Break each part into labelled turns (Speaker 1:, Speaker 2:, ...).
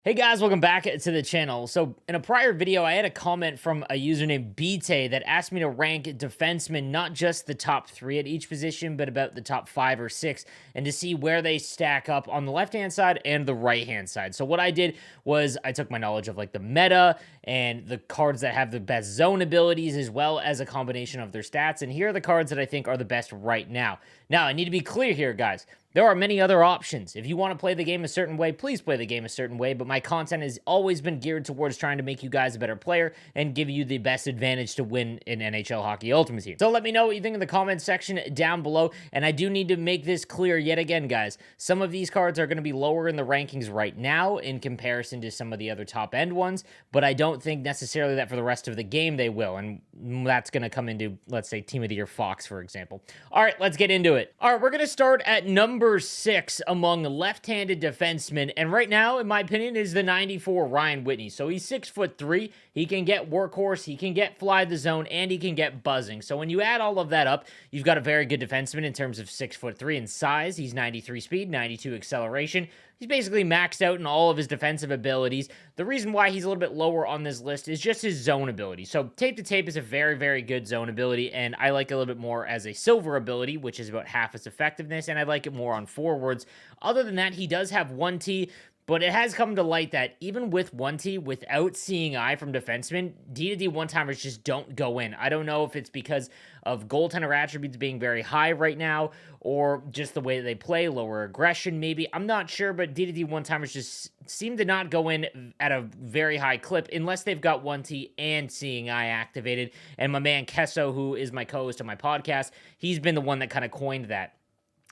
Speaker 1: Hey guys, welcome back to the channel. So in a prior video, I had a comment from a user named BT that asked me to rank defensemen, not just the top 3 at each position, but about the top 5 or 6, and to see where they stack up on the left-hand side and the right-hand side. So what I did was I took my knowledge of like the meta and the cards that have the best zone abilities, as well as a combination of their stats. And here are the cards that I think are the best right now. Now, I need to be clear here, guys. There are many other options. If you want to play the game a certain way, please play the game a certain way, but my content has always been geared towards trying to make you guys a better player and give you the best advantage to win in NHL Hockey Ultimate Team. So let me know what you think in the comments section down below, and I do need to make this clear yet again, guys. Some of these cards are going to be lower in the rankings right now in comparison to some of the other top-end ones, but I don't think necessarily that for the rest of the game they will, and that's going to come into, let's say, Team of the Year Fox, for example. All right, let's get into it. All right, we're going to start at number 6 among left-handed defensemen, and right now, in my opinion, is the 94 Ryan Whitney. So he's 6'3". He can get workhorse, he can get fly the zone, and he can get buzzing. So when you add all of that up, you've got a very good defenseman in terms of 6'3" in size. He's 93 speed, 92 acceleration. He's basically maxed out in all of his defensive abilities. The reason why he's a little bit lower on this list is just his zone ability. So tape to tape is a very, very good zone ability, and I like it a little bit more as a silver ability, which is about half its effectiveness, and I like it more on forwards. Other than that, he does have 1T, but it has come to light that even with 1T, without seeing eye from defensemen, D-to-D one-timers just don't go in. I don't know if it's because of goaltender attributes being very high right now, or just the way that they play, lower aggression maybe. I'm not sure, but D-to-D one-timers just seem to not go in at a very high clip unless they've got 1T and seeing eye activated. And my man Kesso, who is my co-host on my podcast, he's been the one that kind of coined that.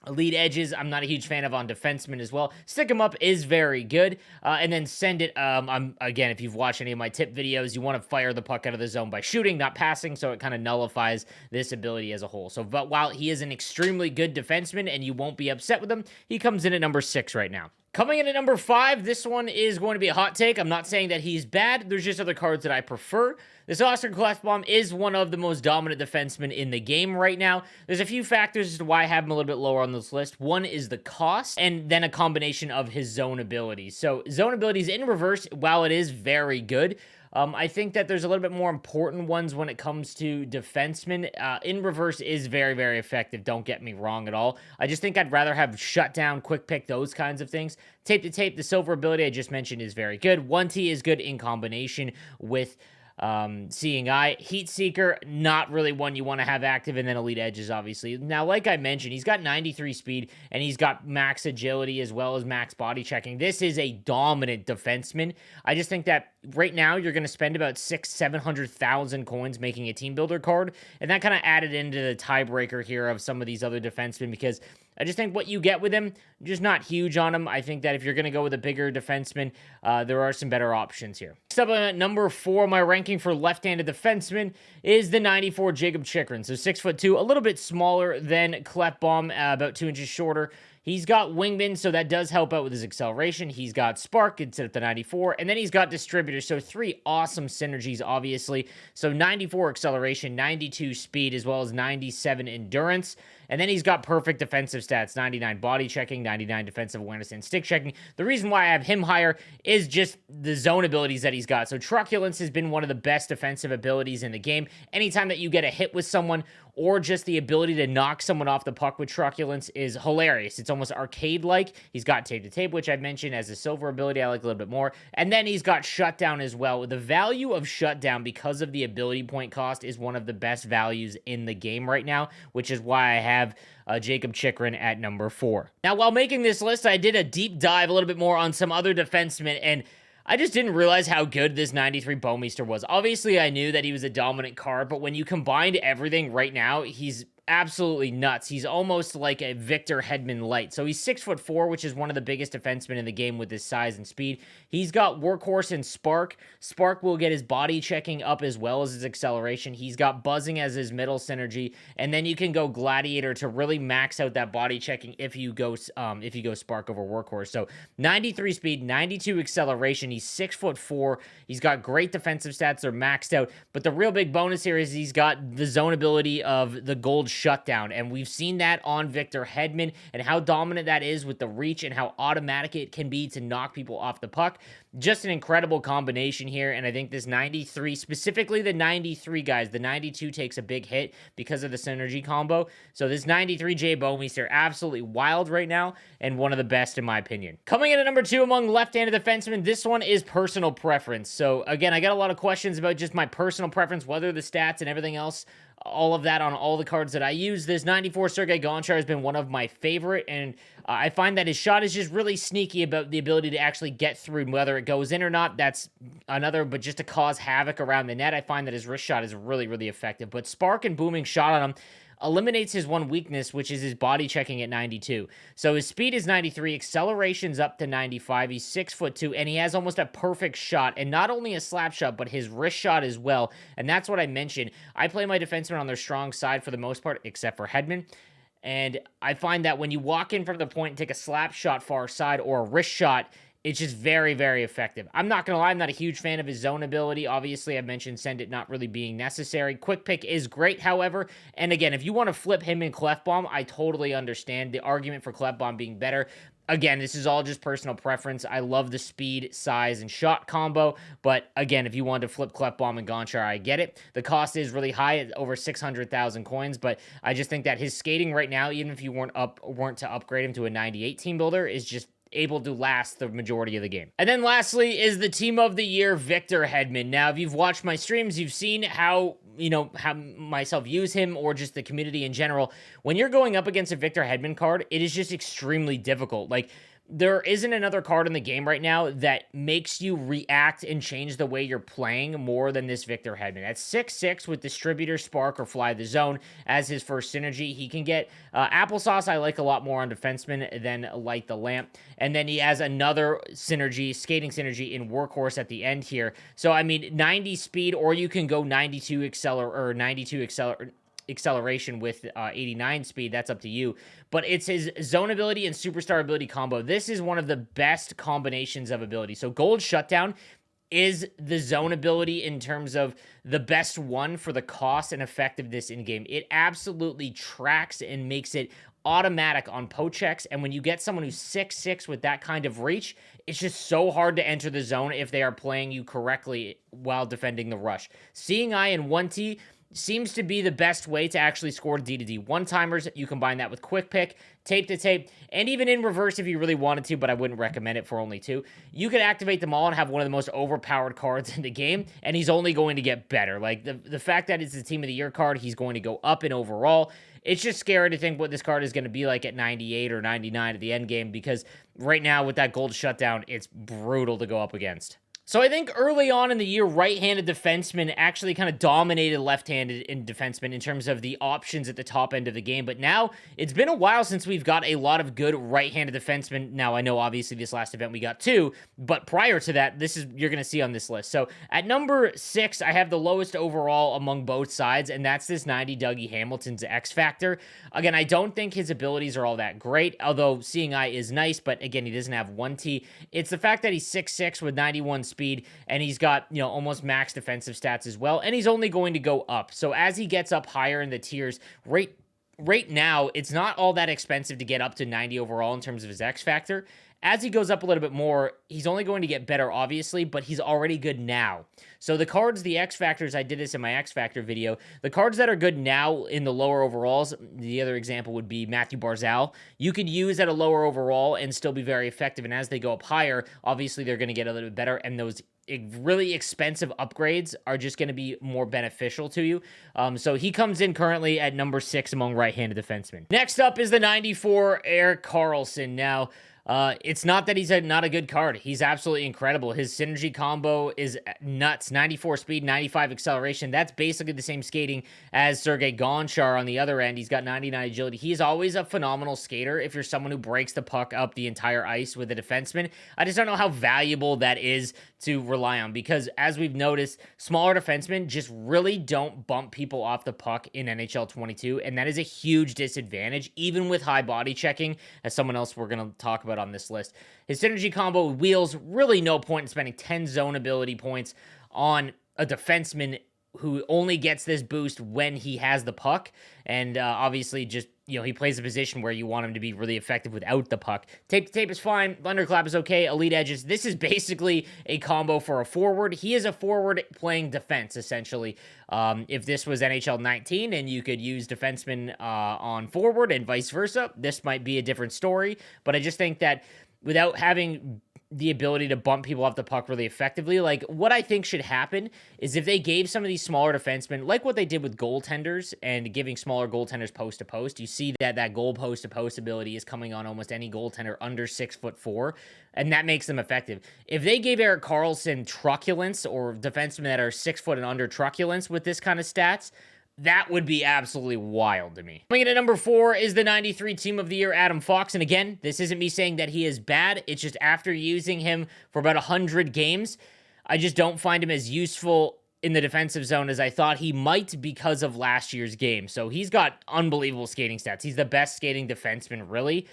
Speaker 1: Elite edges, I'm not a huge fan of on defensemen as well. Stick 'em up is very good. And then send it, again, if you've watched any of my tip videos, you want to fire the puck out of the zone by shooting, not passing, so it kind of nullifies this ability as a whole. So but while he is an extremely good defenseman and you won't be upset with him, he comes in at number 6 right now. Coming in at number 5, this one is going to be a hot take. I'm not saying that he's bad. There's just other cards that I prefer. This Oscar KLEFBOM is one of the most dominant defensemen in the game right now. There's a few factors as to why I have him a little bit lower on this list. One is the cost, and then a combination of his zone abilities. So zone abilities in reverse, while it is very good, I think that there's a little bit more important ones when it comes to defensemen. In reverse is very, very effective. Don't get me wrong at all. I just think I'd rather have shutdown, quick pick, those kinds of things. Tape to tape, the silver ability I just mentioned is very good. 1T is good in combination with seeing eye. Heat seeker, not really one you want to have active, and then elite edges, obviously. Now, like I mentioned, he's got 93 speed, and he's got max agility as well as max body checking. This is a dominant defenseman. I just think that right now you're going to spend about 600,000-700,000 coins making a team builder card, and that kind of added into the tiebreaker here of some of these other defensemen, because I just think what you get with him, just not huge on him. I think that if you're going to go with a bigger defenseman, there are some better options here. Next up at number 4, my ranking for left-handed defenseman is the 94 JAKOB CHYCHRUN. So 6'2", a little bit smaller than KLEFBOM, about 2 inches shorter. He's got wingman, so that does help out with his acceleration. He's got spark, it's at the 94, and then he's got distributor, so 3 awesome synergies, obviously. So 94 acceleration, 92 speed, as well as 97 endurance. And then he's got perfect defensive stats, 99 body checking, 99 defensive awareness, and stick checking. The reason why I have him higher is just the zone abilities that he's got. So truculence has been one of the best defensive abilities in the game. Anytime that you get a hit with someone, or just the ability to knock someone off the puck with truculence, is hilarious. It's almost arcade-like. He's got tape to tape, which I mentioned as a silver ability. I like a little bit more. And then he's got shutdown as well. The value of shutdown, because of the ability point cost, is one of the best values in the game right now, which is why I have JAKOB CHYCHRUN at number 4. Now, while making this list, I did a deep dive a little bit more on some other defensemen, and I just didn't realize how good this 93 BOUWMEESTER was. Obviously, I knew that he was a dominant card, but when you combined everything right now, he's absolutely nuts. He's almost like a Victor Hedman light. So he's 6'4", which is one of the biggest defensemen in the game with his size and speed. He's got workhorse and spark. Spark will get his body checking up as well as his acceleration. He's got buzzing as his middle synergy, and then you can go gladiator to really max out that body checking if you go spark over workhorse. So 93 speed, 92 acceleration. He's 6'4". He's got great defensive stats. They're maxed out, but the real big bonus here is he's got the zone ability of the gold shutdown, and we've seen that on Victor Hedman and how dominant that is with the reach and how automatic it can be to knock people off the puck. just an incredible combination here, and I think this 93, specifically the 93, guys, the 92 takes a big hit because of the synergy combo. So this 93 J BOUWMEESTER, absolutely wild right now, and one of the best in my opinion. Coming in at number 2 among left-handed defensemen, this one is personal preference. So again, I got a lot of questions about just my personal preference, whether the stats and everything else, all of that on all the cards that I use. This 94 SERGEI GONCHAR has been one of my favorite, and I find that his shot is just really sneaky about the ability to actually get through. Whether it goes in or not, that's another, but just to cause havoc around the net, I find that his wrist shot is really, really effective. But spark and booming shot on him eliminates his one weakness, which is his body checking at 92. So his speed is 93, acceleration's up to 95, he's 6'2", and he has almost a perfect shot, and not only a slap shot, but his wrist shot as well, and that's what I mentioned. I play my defensemen on their strong side for the most part, except for HEDMAN, and I find that when you walk in from the point and take a slap shot far side or a wrist shot, it's just very, very effective. I'm not going to lie, I'm not a huge fan of his zone ability. Obviously, I mentioned send it not really being necessary. Quick pick is great, however. And again, if you want to flip him in KLEFBOM, I totally understand the argument for KLEFBOM being better. Again, this is all just personal preference. I love the speed, size, and shot combo. But again, if you want to flip KLEFBOM and GONCHAR, I get it. The cost is really high at over 600,000 coins. But I just think that his skating right now, even if you weren't to upgrade him to a 98 team builder, is just able to last the majority of the game. And then lastly is the team of the year, Victor Hedman. Now, if you've watched my streams, you've seen how myself use him, or just the community in general. When you're going up against a Victor Hedman card, it is just extremely difficult. Like, there isn't another card in the game right now that makes you react and change the way you're playing more than this Victor Hedman. At 6'6" with Distributor, Spark, or Fly the Zone as his first synergy, he can get Applesauce. I like a lot more on Defenseman than Light the Lamp. And then he has another synergy, skating synergy in Workhorse at the end here. So, I mean, 90 speed, or you can go 92 acceleration with 89 speed. That's up to you. But it's his zone ability and superstar ability combo. This is one of the best combinations of ability. So Gold Shutdown is the zone ability in terms of the best one for the cost and effectiveness in game. It absolutely tracks and makes it automatic on poke checks, and when you get someone who's 6'6" with that kind of reach, it's just so hard to enter the zone if they are playing you correctly while defending the rush. Seeing Eye and 1T seems to be the best way to actually score D-to-D one-timers. You combine that with Quick Pick, Tape to Tape, and even in reverse if you really wanted to, but I wouldn't recommend it for only 2. You could activate them all and have one of the most overpowered cards in the game, and he's only going to get better. Like, the fact that it's the Team of the Year card, he's going to go up in overall. It's just scary to think what this card is going to be like at 98 or 99 at the end game, because right now with that Gold Shutdown, it's brutal to go up against. So I think early on in the year, right-handed defensemen actually kind of dominated left-handed in defensemen in terms of the options at the top end of the game. But now, it's been a while since we've got a lot of good right-handed defensemen. Now, I know obviously this last event we got 2, but prior to that, this is you're going to see on this list. So at number 6, I have the lowest overall among both sides, and that's this 90 Dougie Hamilton's X Factor. Again, I don't think his abilities are all that great, although Seeing Eye is nice, but again, he doesn't have 1T. It's the fact that he's 6'6" with 91 speed, and he's got, almost max defensive stats as well, and he's only going to go up. So as he gets up higher in the tiers, right now, it's not all that expensive to get up to 90 overall in terms of his X Factor. As he goes up a little bit more, he's only going to get better, obviously, but he's already good now. So the cards, the X Factors, I did this in my X Factor video, the cards that are good now in the lower overalls, the other example would be Matthew Barzal. You could use at a lower overall and still be very effective, and as they go up higher, obviously they're going to get a little bit better, and those really expensive upgrades are just going to be more beneficial to you. So he comes in currently at number 6 among right-handed defensemen. Next up is the 94 ERIK KARLSSON. Now, it's not that he's not a good card. He's absolutely incredible. His synergy combo is nuts. 94 speed, 95 acceleration. That's basically the same skating as SERGEI GONCHAR on the other end. He's got 99 agility. He's always a phenomenal skater if you're someone who breaks the puck up the entire ice with a defenseman. I just don't know how valuable that is to rely on, because as we've noticed, smaller defensemen just really don't bump people off the puck in NHL 22, and that is a huge disadvantage, even with high body checking, as someone else we're going to talk about on this list. His synergy combo with Wheels, really no point in spending 10 zone ability points on a defenseman who only gets this boost when he has the puck, and obviously just he plays a position where you want him to be really effective without the puck. Tape to tape is fine. Thunderclap is okay. Elite edges. This is basically a combo for a forward. He is a forward playing defense, essentially. If this was NHL 19 and you could use defensemen on forward and vice versa, this might be a different story. But I just think that without having the ability to bump people off the puck really effectively, like, what I think should happen is if they gave some of these smaller defensemen, like what they did with goaltenders and giving smaller goaltenders post to post, you see that goal post to post ability is coming on almost any goaltender under 6'4", and that makes them effective. If they gave Erik Karlsson truculence, or defensemen that are 6 foot and under truculence with this kind of stats, that would be absolutely wild to me. Coming in at number 4 is the 93 Team of the Year, Adam Fox. And again, this isn't me saying that he is bad. It's just after using him for about 100 games, I just don't find him as useful in the defensive zone as I thought he might because of last year's game. So he's got unbelievable skating stats. He's the best skating defenseman, really.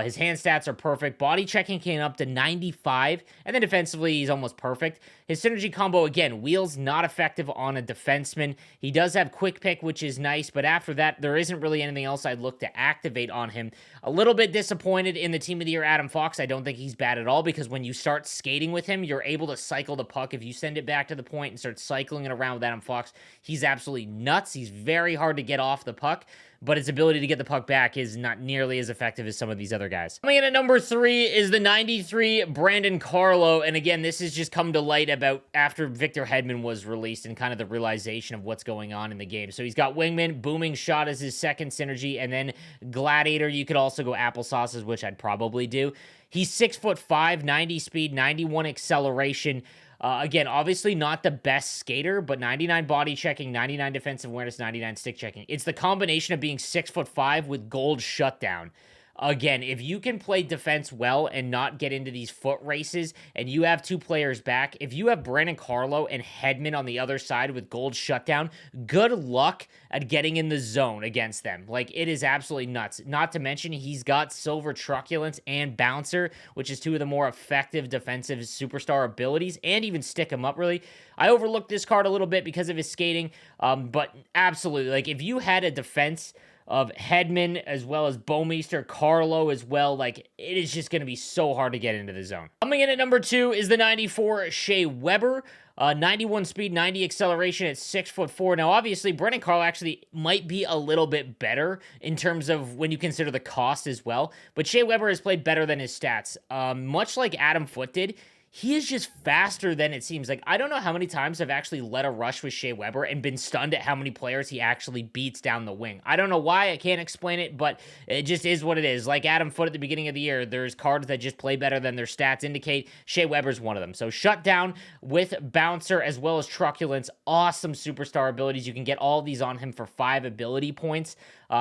Speaker 1: His hand stats are perfect. Body checking came up to 95, and then defensively, he's almost perfect. His synergy combo, again, wheels not effective on a defenseman. He does have quick pick, which is nice, but after that, there isn't really anything else I'd look to activate on him. A little bit disappointed in the Team of the Year, Adam Fox. I don't think he's bad at all, because when you start skating with him, you're able to cycle the puck. If you send it back to the point and start cycling it around with Adam Fox, he's absolutely nuts. He's very hard to get off the puck, but his ability to get the puck back is not nearly as effective as some of these other guys. Coming in at number 3 is the 93 Brandon Carlo, and again, this has just come to light about after Victor Hedman was released and kind of the realization of what's going on in the game. So he's got Wingman, Booming Shot as his second synergy, and then Gladiator. You could also go Applesauces, which I'd probably do. He's 6'5", 90 speed, 91 acceleration. Again, obviously not the best skater, but 99 body checking, 99 defensive awareness, 99 stick checking. It's the combination of being 6'5" with gold shutdown. Again, if you can play defense well and not get into these foot races, and you have 2 players back, if you have Brandon Carlo and Hedman on the other side with gold shutdown, good luck at getting in the zone against them. Like, it is absolutely nuts. Not to mention, he's got silver truculence and bouncer, which is 2 of the more effective defensive superstar abilities, and even stick him up, really. I overlooked this card a little bit because of his skating, but absolutely, like, if you had a defense of Hedman as well as BOUWMEESTER, CARLO as well, like, it is just going to be so hard to get into the zone. Coming in at number 2 is the 94 Shea Weber. 91 speed, 90 acceleration at 6'4". Now, obviously, Brendan Carl actually might be a little bit better in terms of when you consider the cost as well, but Shea Weber has played better than his stats. Much like Adam Foote did, he is just faster than it seems. Like, I don't know how many times I've actually led a rush with Shea Weber and been stunned at how many players he actually beats down the wing. I don't know why, I can't explain it, but it just is what it is. Like Adam Foote at the beginning of the year, there's cards that just play better than their stats indicate. Shea Weber's one of them. So shutdown with bouncer as well as truculence, awesome superstar abilities. You can get all these on him for 5 ability points.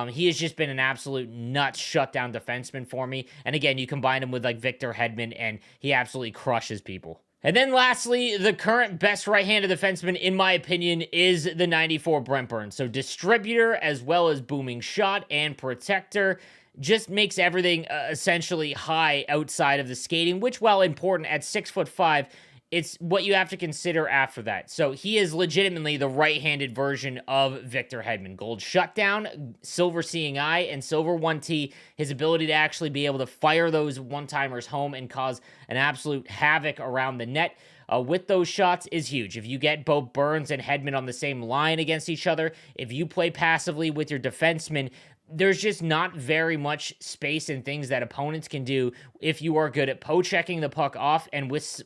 Speaker 1: He has just been an absolute nuts shutdown defenseman for me. And again, you combine him with like Victor Hedman, and he absolutely crushes people. And then lastly, the current best right-handed defenseman, in my opinion, is the 94 Brent Burns. So distributor as well as booming shot and protector. Just makes everything essentially high outside of the skating, which, while important at 6'5", it's what you have to consider after that. So he is legitimately the right-handed version of Victor Hedman. Gold shutdown, silver seeing eye, and silver 1T. His ability to actually be able to fire those one-timers home and cause an absolute havoc around the net with those shots is huge. If you get both Burns and Hedman on the same line against each other, if you play passively with your defenseman, there's just not very much space and things that opponents can do if you are good at poke-checking the puck off, and with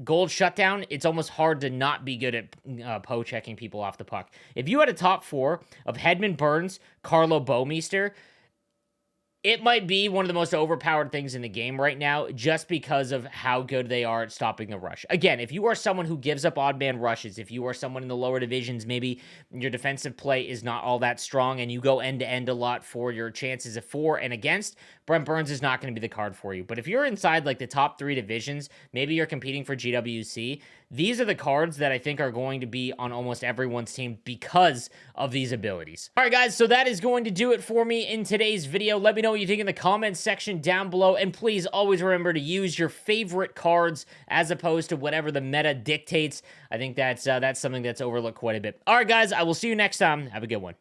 Speaker 1: gold shutdown, it's almost hard to not be good at poke-checking people off the puck. If you had a top 4 of Hedman, Burns, CARLO, BOUWMEESTER, it might be one of the most overpowered things in the game right now, just because of how good they are at stopping the rush. Again, if you are someone who gives up odd man rushes, if you are someone in the lower divisions, maybe your defensive play is not all that strong and you go end-to-end a lot for your chances of for and against, Brent Burns is not going to be the card for you. But if you're inside like the top 3 divisions, maybe you're competing for GWC, these are the cards that I think are going to be on almost everyone's team because of these abilities. All right, guys, so that is going to do it for me in today's video. Let me know what you think in the comments section down below, and please always remember to use your favorite cards as opposed to whatever the meta dictates. I think that's something that's overlooked quite a bit. All right, guys, I will see you next time. Have a good one.